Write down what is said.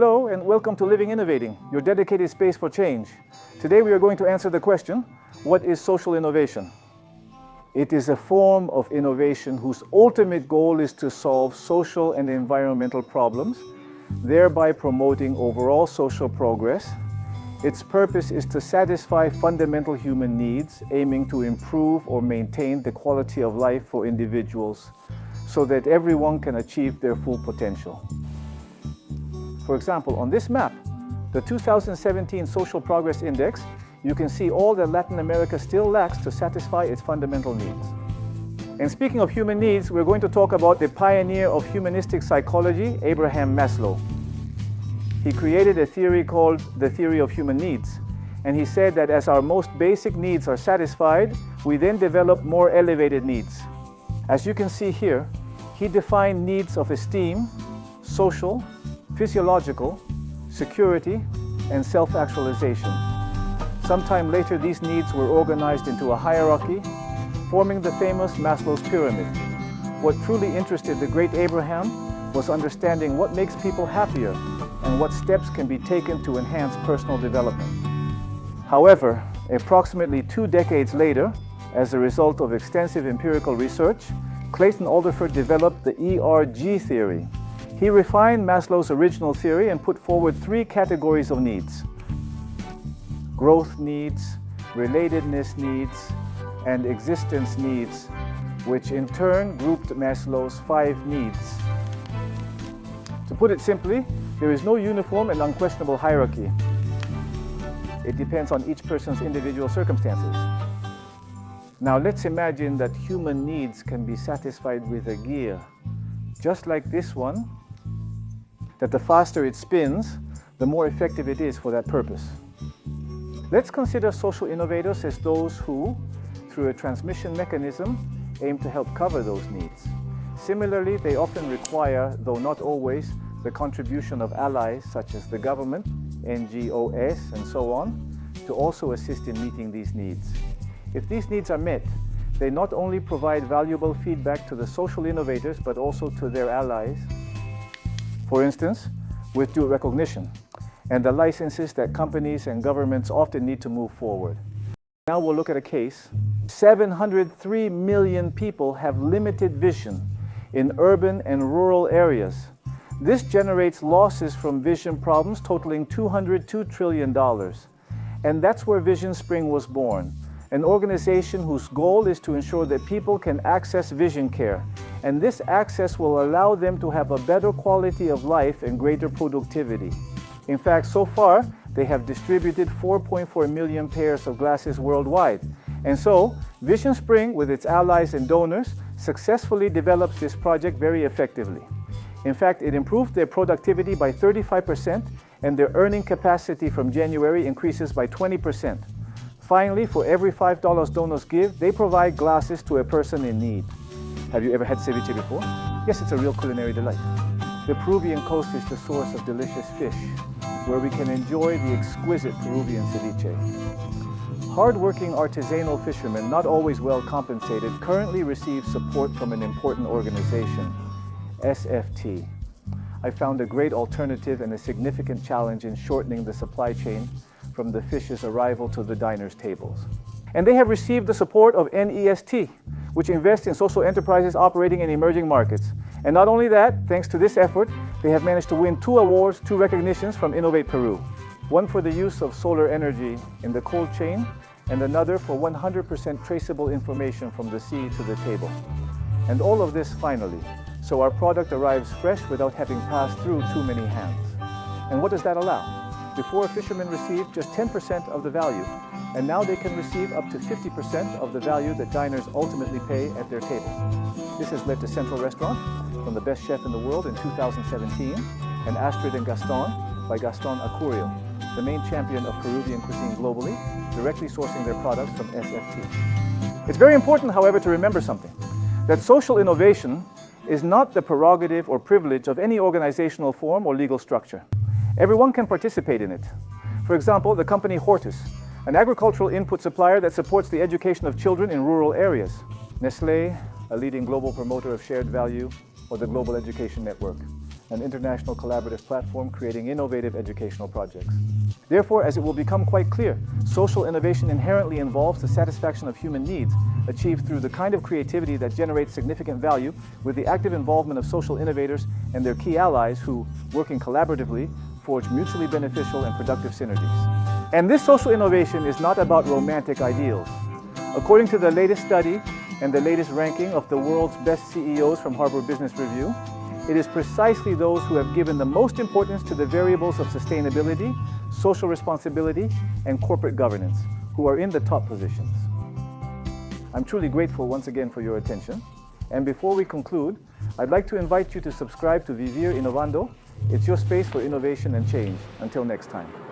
Hello and welcome to Living Innovating, your dedicated space for change. Today we are going to answer the question, what is social innovation? It is a form of innovation whose ultimate goal is to solve social and environmental problems, thereby promoting overall social progress. Its purpose is to satisfy fundamental human needs, aiming to improve or maintain the quality of life for individuals so that everyone can achieve their full potential. For example, on this map, the 2017 Social Progress Index, you can see all that Latin America still lacks to satisfy its fundamental needs. And speaking of human needs, we're going to talk about the pioneer of humanistic psychology, Abraham Maslow. He created a theory called the theory of human needs. And he said that as our most basic needs are satisfied, we then develop more elevated needs. As you can see here, he defined needs of esteem, social, physiological, security, and self-actualization. Sometime later, these needs were organized into a hierarchy, forming the famous Maslow's pyramid. What truly interested the great Abraham was understanding what makes people happier and what steps can be taken to enhance personal development. However, approximately 2 decades later, as a result of extensive empirical research, Clayton Alderfer developed the ERG theory. He refined Maslow's original theory and put forward 3 categories of needs: growth needs, relatedness needs, and existence needs, which in turn grouped Maslow's 5 needs. To put it simply, there is no uniform and unquestionable hierarchy. It depends on each person's individual circumstances. Now let's imagine that human needs can be satisfied with a gear, just like this one, that the faster it spins, the more effective it is for that purpose. Let's consider social innovators as those who, through a transmission mechanism, aim to help cover those needs. Similarly, they often require, though not always, the contribution of allies such as the government, NGOs, and so on, to also assist in meeting these needs. If these needs are met, they not only provide valuable feedback to the social innovators, but also to their allies. For instance, with due recognition and the licenses that companies and governments often need to move forward. Now we'll look at a case. 703 million people have limited vision in urban and rural areas. This generates losses from vision problems totaling $202 trillion. And that's where Vision Spring was born, an organization whose goal is to ensure that people can access vision care. And this access will allow them to have a better quality of life and greater productivity. In fact, so far, they have distributed 4.4 million pairs of glasses worldwide. And so, Vision Spring, with its allies and donors, successfully develops this project very effectively. In fact, it improved their productivity by 35%, and their earning capacity from January increases by 20%. Finally, for every $5 donors give, they provide glasses to a person in need. Have you ever had ceviche before? Yes, it's a real culinary delight. The Peruvian coast is the source of delicious fish, where we can enjoy the exquisite Peruvian ceviche. Hard-working artisanal fishermen, not always well compensated, currently receive support from an important organization, SFT. I found a great alternative and a significant challenge in shortening the supply chain from the fish's arrival to the diners' tables. And they have received the support of NEST, which invests in social enterprises operating in emerging markets. And not only that, thanks to this effort, they have managed to win 2 awards, 2 recognitions from Innovate Peru. One for the use of solar energy in the cold chain, and another for 100% traceable information from the sea to the table. And all of this finally, so our product arrives fresh without having passed through too many hands. And what does that allow? Before, fishermen received just 10% of the value, and now they can receive up to 50% of the value that diners ultimately pay at their table. This has led to Central Restaurant, from the best chef in the world in 2017, and Astrid and Gaston by Gaston Acurio, the main champion of Peruvian cuisine globally, directly sourcing their products from SFT. It's very important, however, to remember something, that social innovation is not the prerogative or privilege of any organizational form or legal structure. Everyone can participate in it. For example, the company Hortus, an agricultural input supplier that supports the education of children in rural areas. Nestlé, a leading global promoter of shared value, or the Global Education Network. an international collaborative platform creating innovative educational projects. Therefore, as it will become quite clear, social innovation inherently involves the satisfaction of human needs, achieved through the kind of creativity that generates significant value with the active involvement of social innovators and their key allies who, working collaboratively, forge mutually beneficial and productive synergies. And this social innovation is not about romantic ideals. According to the latest study and the latest ranking of the world's best CEOs from Harvard Business Review, it is precisely those who have given the most importance to the variables of sustainability, social responsibility, and corporate governance who are in the top positions. I'm truly grateful once again for your attention. And before we conclude, I'd like to invite you to subscribe to Vivir Innovando. It's your space for innovation and change. Until next time.